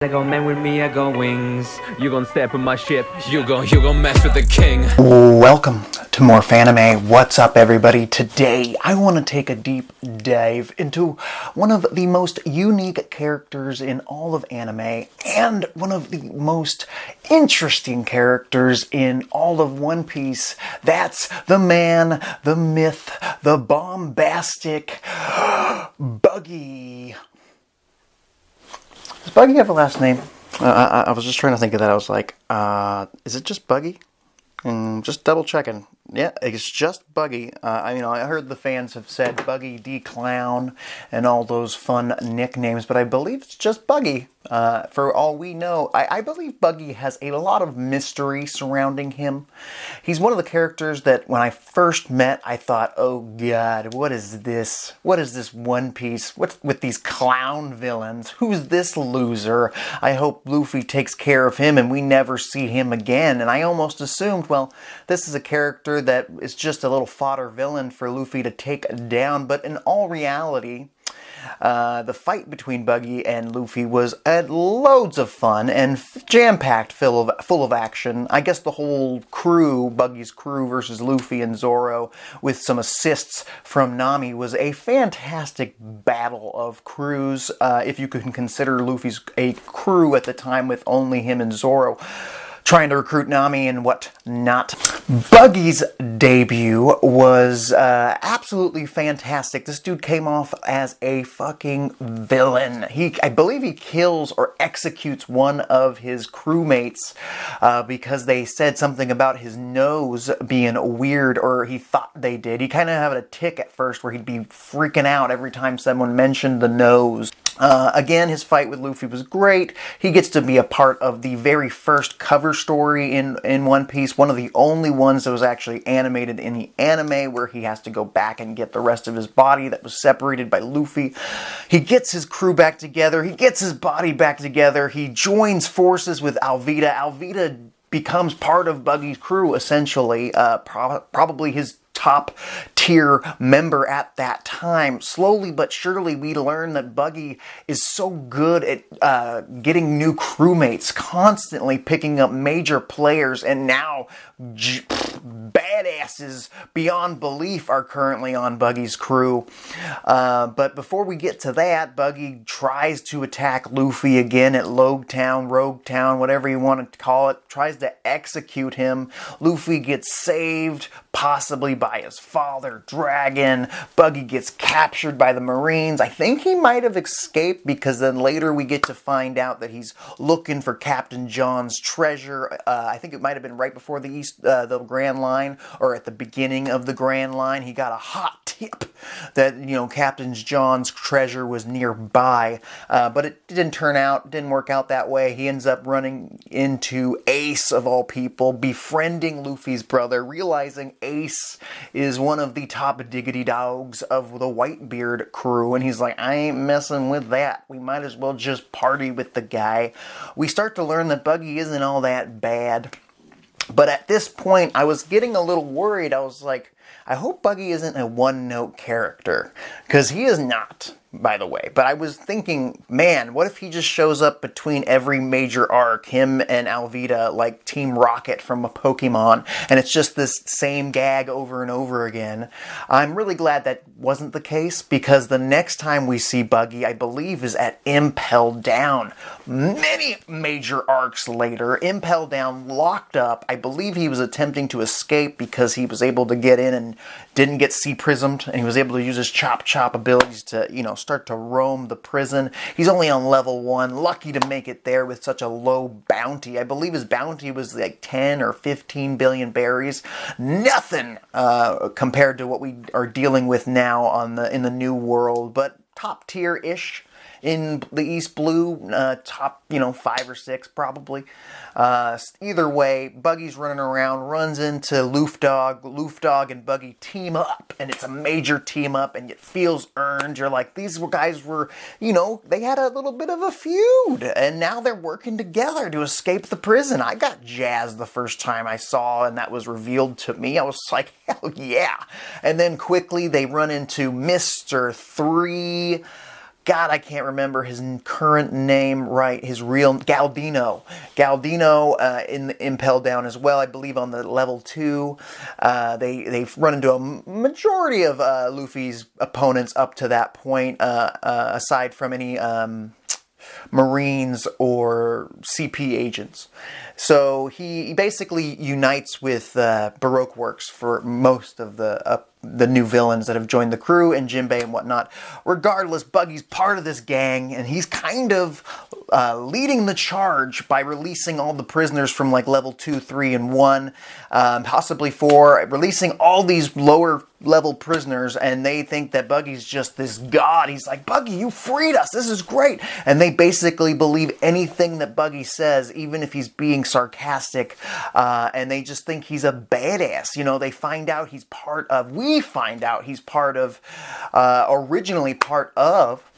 I go man with me, I go wings. You gon' step in my ship, you gon' mess with the king. Welcome to more Fanime. What's up, everybody? Today I want to take a deep dive into one of the most unique characters in all of anime and one of the most interesting characters in all of One Piece. That's the man, the myth, the bombastic Buggy. Does Buggy have a last name? I was just trying to think of that. I was like, is it just Buggy? Just double checking. Yeah, it's just Buggy. I heard the fans have said Buggy the Clown and all those fun nicknames, but I believe it's just Buggy. For all we know, I believe Buggy has a lot of mystery surrounding him. He's one of the characters that when I first met, I thought, oh god, what is this? What is this One Piece? What's with these clown villains? Who's this loser? I hope Luffy takes care of him and we never see him again. And I almost assumed, well, this is a character that is just a little fodder villain for Luffy to take down. But in all reality, the fight between Buggy and Luffy was loads of fun and jam-packed, full of action. I guess the whole crew, Buggy's crew versus Luffy and Zoro, with some assists from Nami, was a fantastic battle of crews, if you can consider Luffy's a crew at the time with only him and Zoro trying to recruit Nami and what not. Buggy's debut was absolutely fantastic. This dude came off as a fucking villain. I believe he kills or executes one of his crewmates because they said something about his nose being weird, or he thought they did. He kind of had a tick at first where he'd be freaking out every time someone mentioned the nose. Again, his fight with Luffy was great. He gets to be a part of the very first cover story in One Piece, one of the only ones that was actually animated in the anime, where he has to go back and get the rest of his body that was separated by Luffy. He gets his crew back together. He gets his body back together. He joins forces with Alvida. Alvida becomes part of Buggy's crew, essentially, probably his top tier member at that time. Slowly but surely we learn that Buggy is so good at getting new crewmates, constantly picking up major players, and now badasses beyond belief are currently on Buggy's crew. But before we get to that, Buggy tries to attack Luffy again at Rogue Town, whatever you want to call it, tries to execute him. Luffy gets saved, possibly by his father, Dragon. Buggy gets captured by the Marines. I think he might have escaped, because then later we get to find out that he's looking for Captain John's treasure. I think it might have been right before the Grand Line, or at the beginning of the Grand Line. He got a hot tip that, Captain John's treasure was nearby, but it didn't work out that way. He ends up running into Ace, of all people, befriending Luffy's brother, realizing Ace is one of the top diggity dogs of the Whitebeard crew, and he's like, I ain't messing with that. We might as well just party with the guy. We start to learn that Buggy isn't all that bad. But at this point, I was getting a little worried. I was like, I hope Buggy isn't a one-note character, because he is not, by the way. But I was thinking, man, what if he just shows up between every major arc, him and Alvida, like Team Rocket from a Pokemon, and it's just this same gag over and over again. I'm really glad that wasn't the case, because the next time we see Buggy, I believe, is at Impel Down. Many major arcs later, Impel Down, locked up. I believe he was attempting to escape because he was able to get in and didn't get sea-prismed, and he was able to use his chop abilities to, start to roam the prison. He's only on level 1, lucky to make it there with such a low bounty. I believe his bounty was like 10 or 15 billion berries. Nothing compared to what we are dealing with now in the new world, but top tier-ish. In the East Blue, top, 5 or 6 probably. Either way, Buggy's running around, runs into Luffdog. Luffdog and Buggy team up, and it's a major team up, and it feels earned. You're like, these guys were, they had a little bit of a feud, and now they're working together to escape the prison. I got jazzed the first time I saw, and that was revealed to me. I was like, hell yeah. And then quickly they run into Mr. 3 God, I can't remember his current name right. His real Galdino. Galdino in the Impel Down as well. I believe on the level 2. They've run into a majority of Luffy's opponents up to that point, aside from any Marines or CP agents. So he basically unites with Baroque Works for most of the new villains that have joined the crew, and Jinbei and whatnot. Regardless, Buggy's part of this gang, and he's kind of leading the charge by releasing all the prisoners from like level 2, 3, and 1, possibly 4, releasing all these lower level prisoners, and they think that Buggy's just this god. He's like, Buggy, you freed us, this is great. And they basically believe anything that Buggy says, even if he's being sarcastic, and they just think he's a badass. You know, they find out he's part of, we find out he's part of, originally part of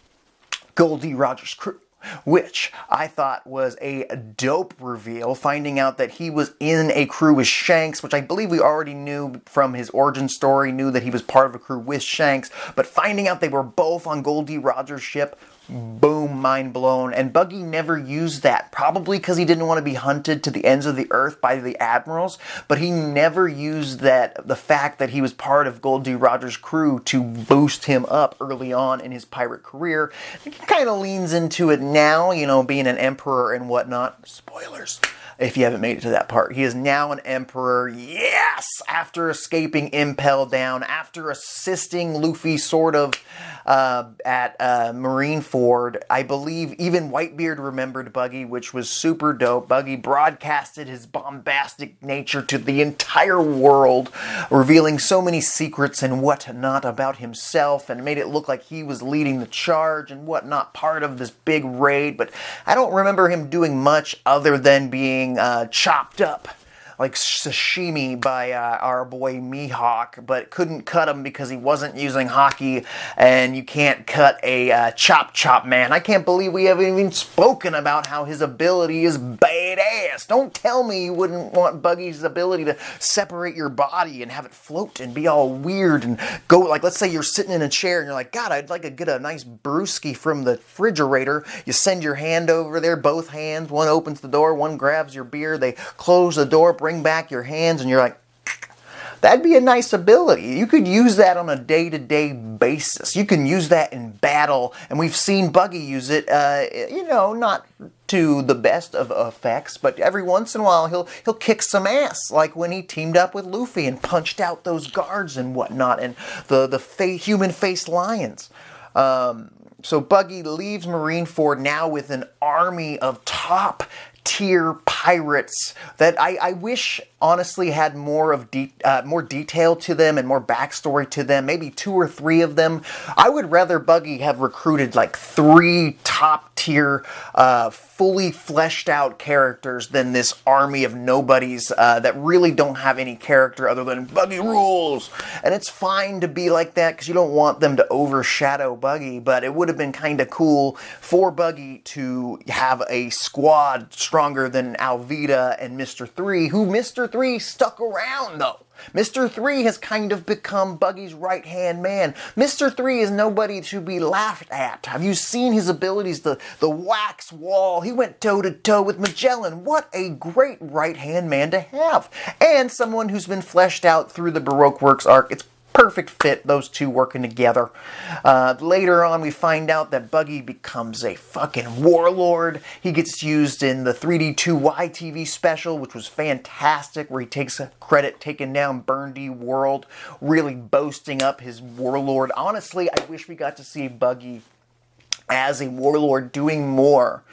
Goldie Roger's crew, which I thought was a dope reveal, finding out that he was in a crew with Shanks, which I believe we already knew from his origin story, knew that he was part of a crew with Shanks, but finding out they were both on Goldie Roger's ship, boom, mind blown. And Buggy never used that, probably because he didn't want to be hunted to the ends of the earth by the admirals, but he never used that, the fact that he was part of Goldie Roger's crew, to boost him up early on in his pirate career. He kind of leans into it now, you know, being an emperor and whatnot. Spoilers, if you haven't made it to that part. He is now an emperor, yes! After escaping Impel Down, after assisting Luffy sort of at Marineford. I believe even Whitebeard remembered Buggy, which was super dope. Buggy broadcasted his bombastic nature to the entire world, revealing so many secrets and whatnot about himself, and made it look like he was leading the charge and whatnot, part of this big raid. But I don't remember him doing much other than being chopped up like sashimi by our boy Mihawk, but couldn't cut him because he wasn't using hockey, and you can't cut a chop man. I can't believe we haven't even spoken about how his ability is badass. Don't tell me you wouldn't want Buggy's ability to separate your body and have it float and be all weird and go, like, let's say you're sitting in a chair and you're like, God, I'd like to get a nice brewski from the refrigerator. You send your hand over there, both hands, one opens the door, one grabs your beer, they close the door, bring back your hands, and you're like, that'd be a nice ability. You could use that on a day-to-day basis. You can use that in battle, and we've seen Buggy use it, you know, not to the best of effects, but every once in a while he'll kick some ass, like when he teamed up with Luffy and punched out those guards and whatnot, and the human-faced lions. So Buggy leaves Marineford now with an army of top-tier pirates that I wish honestly had more of more detail to them and more backstory to them. Maybe 2 or 3 of them. I would rather Buggy have recruited like 3 top-tier, fully fleshed out characters than this army of nobodies that really don't have any character other than Buggy rules. And it's fine to be like that because you don't want them to overshadow Buggy, but it would have been kind of cool for Buggy to have a squad stronger than Alvida and Mr. 3, who Mr. 3 stuck around though. Mr. 3 has kind of become Buggy's right-hand man. Mr. 3 is nobody to be laughed at. Have you seen his abilities? The wax wall. He went toe-to-toe with Magellan. What a great right-hand man to have. And someone who's been fleshed out through the Baroque Works arc. It's perfect fit, those two working together. Later on, we find out that Buggy becomes a fucking warlord. He gets used in the 3D2Y TV special, which was fantastic, where he takes credit taking down Burndy World, really boasting up his warlord. Honestly, I wish we got to see Buggy as a warlord doing more.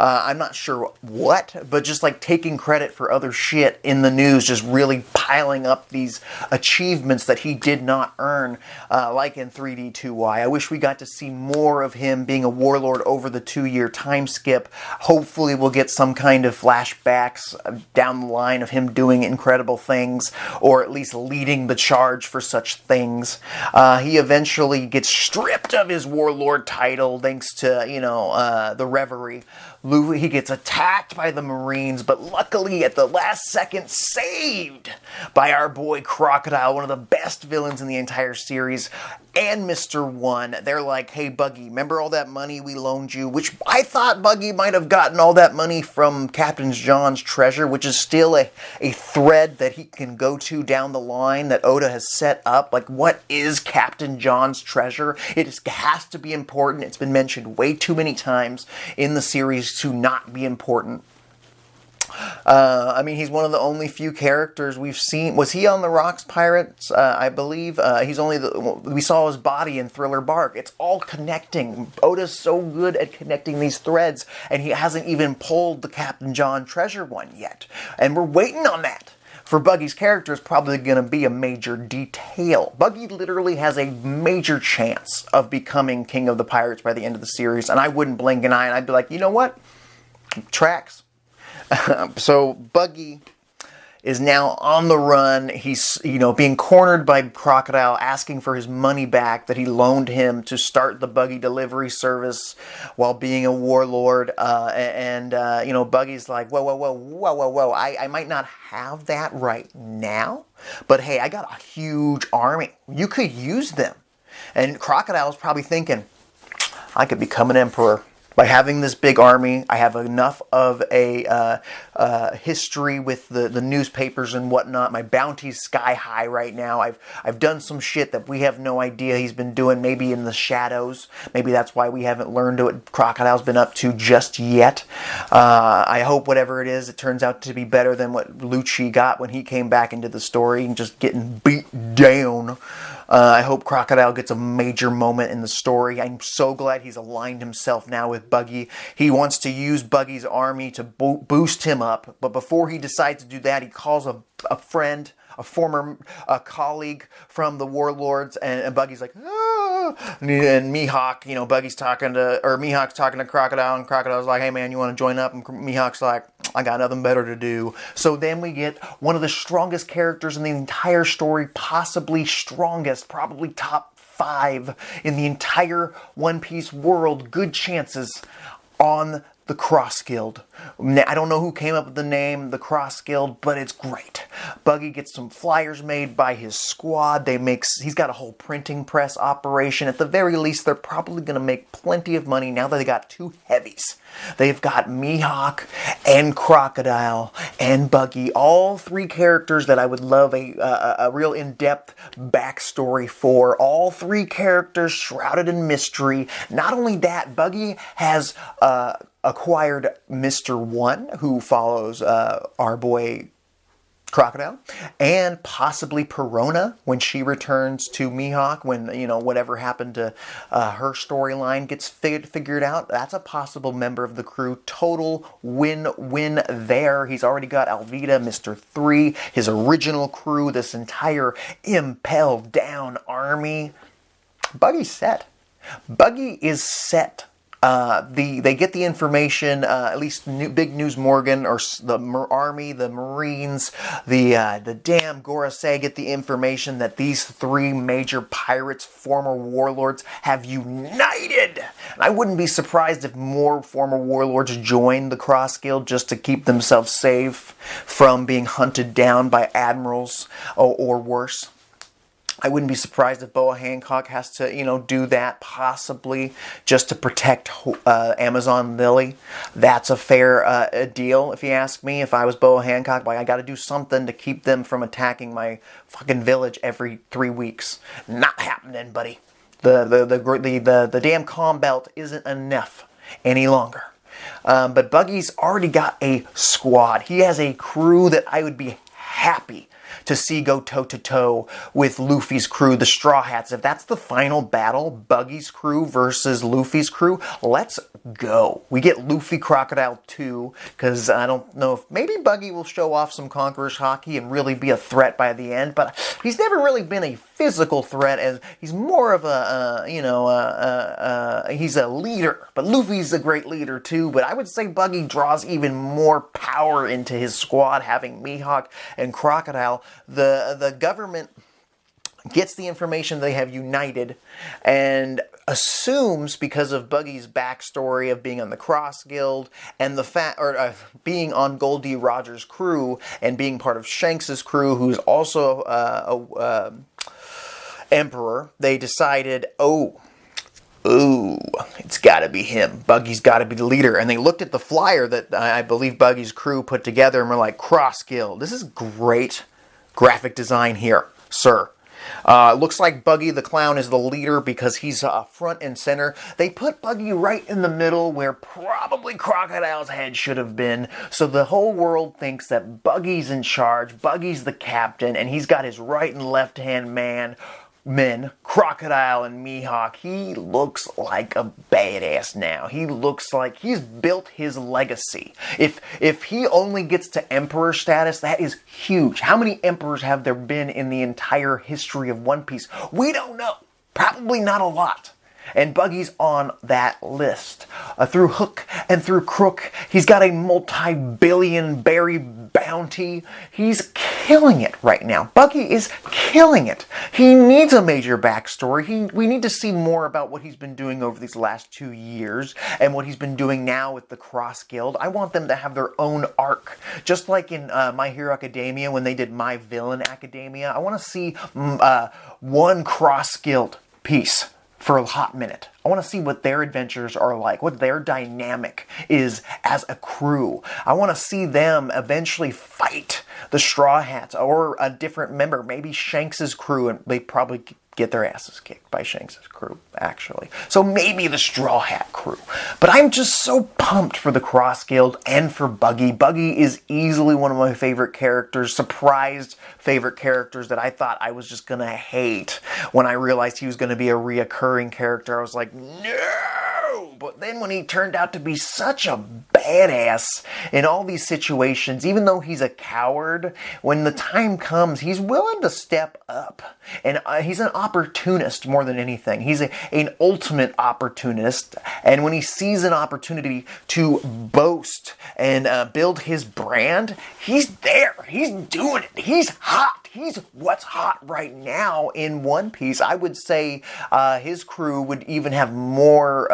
I'm not sure what, but just like taking credit for other shit in the news, just really piling up these achievements that he did not earn, like in 3D2Y. I wish we got to see more of him being a warlord over the 2-year time skip. Hopefully we'll get some kind of flashbacks down the line of him doing incredible things, or at least leading the charge for such things. He eventually gets stripped of his warlord title thanks thanks to, the Reverie, Luffy, he gets attacked by the Marines, but luckily at the last second saved by our boy Crocodile, one of the best villains in the entire series, and Mr. One. They're like, hey, Buggy, remember all that money we loaned you? Which I thought Buggy might have gotten all that money from Captain John's treasure, which is still a thread that he can go to down the line that Oda has set up. Like, what is Captain John's treasure? It has to be important. It's been mentioned way too many times in the series to not be important. He's one of the only few characters we've seen. Was he on the Rocks Pirates? I believe. We saw his body in Thriller Bark. It's all connecting. Oda's so good at connecting these threads, and he hasn't even pulled the Captain John treasure one yet. And we're waiting on that. For Buggy's character, is probably going to be a major detail. Buggy literally has a major chance of becoming King of the Pirates by the end of the series, and I wouldn't blink an eye, and I'd be like, you know what? Tracks. So Buggy is now on the run. He's, being cornered by Crocodile, asking for his money back that he loaned him to start the Buggy delivery service while being a warlord. Buggy's like, whoa. I might not have that right now, but hey, I got a huge army. You could use them. And Crocodile's probably thinking, I could become an emperor. By having this big army, I have enough of a history with the newspapers and whatnot. My bounty's sky high right now. I've done some shit that we have no idea he's been doing, maybe in the shadows. Maybe that's why we haven't learned what Crocodile's been up to just yet. I hope whatever it is, it turns out to be better than what Lucci got when he came back into the story and just getting beat down. I hope Crocodile gets a major moment in the story. I'm so glad he's aligned himself now with Buggy. He wants to use Buggy's army to boost him up. But before he decides to do that, he calls a friend, a former colleague from the Warlords, and Buggy's like, ah! And Mihawk, Buggy's talking to, or Mihawk's talking to Crocodile, and Crocodile's like, hey man, you want to join up? And Mihawk's like, I got nothing better to do. So then we get one of the strongest characters in the entire story, possibly strongest, probably top 5 in the entire One Piece world. Good chances on the Cross Guild. I don't know who came up with the name, the Cross Guild, but it's great. Buggy gets some flyers made by his squad. He's got a whole printing press operation. At the very least, they're probably going to make plenty of money now that they got 2 heavies. They've got Mihawk and Crocodile and Buggy, all 3 characters that I would love a real in-depth backstory for. All 3 characters shrouded in mystery. Not only that, Buggy has acquired Mr. One, who follows our boy Crocodile, and possibly Perona when she returns to Mihawk, when, whatever happened to her storyline gets figured out. That's a possible member of the crew. Total win-win there. He's already got Alvida, Mr. 3, his original crew, this entire impelled down army. Buggy's set. Buggy is set. They get the information, at least Big News Morgan, or the Army, the Marines, the damn Gorosei get the information that these 3 major pirates, former warlords, have united. And I wouldn't be surprised if more former warlords join the Cross Guild just to keep themselves safe from being hunted down by admirals or worse. I wouldn't be surprised if Boa Hancock has to, do that, possibly, just to protect Amazon Lily. That's a fair deal, if you ask me. If I was Boa Hancock, I got to do something to keep them from attacking my fucking village every 3 weeks. Not happening, buddy. The damn calm belt isn't enough any longer. But Buggy's already got a squad. He has a crew that I would be happy to see go toe-to-toe with Luffy's crew, the Straw Hats. If that's the final battle, Buggy's crew versus Luffy's crew, let's go. We get Luffy Crocodile 2, because I don't know if maybe Buggy will show off some Conqueror's hockey and really be a threat by the end, but he's never really been a physical threat, as he's more of he's a leader. But Luffy's a great leader too, but I would say Buggy draws even more power into his squad, having Mihawk and Crocodile. The government gets the information they have united, and assumes, because of Buggy's backstory of being on the Cross Guild and the being on Goldie Rogers' crew and being part of Shanks' crew, who's also a emperor, they decided, oh, it's got to be him. Buggy's got to be the leader. And they looked at the flyer that I believe Buggy's crew put together and were like, Cross Guild. This is great graphic design here, sir. It looks like Buggy the Clown is the leader because he's front and center. They put Buggy right in the middle where probably Crocodile's head should have been. So the whole world thinks that Buggy's in charge, Buggy's the captain, and he's got his right and left hand men, Crocodile and Mihawk. He looks like a badass now. He looks like he's built his legacy. If he only gets to emperor status, that is huge. How many emperors have there been in the entire history of One Piece? We don't know. Probably not a lot. And Buggy's on that list. Through hook and through crook, he's got a multi-billion berry bounty. He's killing it right now. Buggy is killing it. He needs a major backstory. We need to see more about what he's been doing over these last 2 years and what he's been doing now with the Cross Guild. I want them to have their own arc. Just like in My Hero Academia when they did My Villain Academia. I want to see one Cross Guild piece for a hot minute. I want to see what their adventures are like, what their dynamic is as a crew. I want to see them eventually fight the Straw Hats or a different member, maybe Shanks' crew, and they probably get their asses kicked by Shanks' crew, actually. So maybe the Straw Hat crew. But I'm just so pumped for the Cross Guild and for Buggy. Buggy is easily one of my favorite characters, surprised favorite characters that I thought I was just going to hate when I realized he was going to be a reoccurring character. I was like, no! But then when he turned out to be such a badass in all these situations, even though he's a coward, when the time comes, he's willing to step up. And he's an opportunist more than anything. He's an ultimate opportunist. And when he sees an opportunity to boast and build his brand, he's there. He's doing it. He's hot. He's what's hot right now in One Piece. I would say his crew would even have more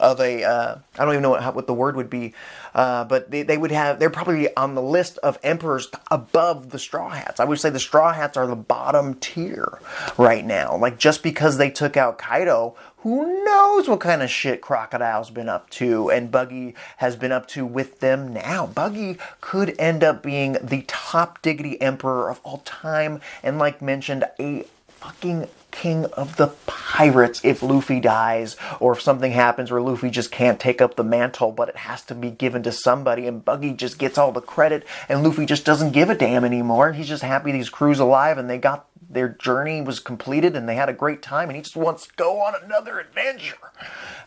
of a, I don't even know what the word would be, but they're probably on the list of emperors above the Straw Hats. I would say the Straw Hats are the bottom tier right now. Like, just because they took out Kaidou, who knows what kind of shit Crocodile's been up to and Buggy has been up to with them now. Buggy could end up being the top diggity emperor of all time, and like mentioned, a fucking king of the pirates if Luffy dies, or if something happens where Luffy just can't take up the mantle, but it has to be given to somebody, and Buggy just gets all the credit, and Luffy just doesn't give a damn anymore. He's just happy these crew's alive, and they got their journey was completed, and they had a great time, and he just wants to go on another adventure.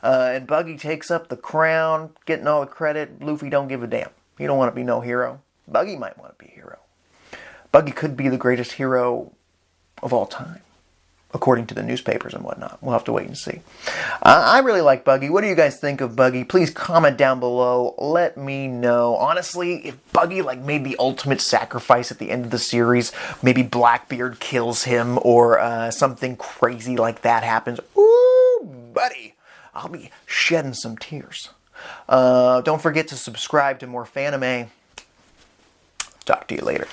And Buggy takes up the crown, getting all the credit. Luffy don't give a damn. He don't want to be no hero. Buggy might want to be a hero. Buggy could be the greatest hero of all time, according to the newspapers and whatnot. We'll have to wait and see. I really like Buggy. What do you guys think of Buggy? Please comment down below. Let me know. Honestly, if Buggy made the ultimate sacrifice at the end of the series, maybe Blackbeard kills him or something crazy like that happens, ooh, buddy, I'll be shedding some tears. Don't forget to subscribe to more Fanime. Talk to you later.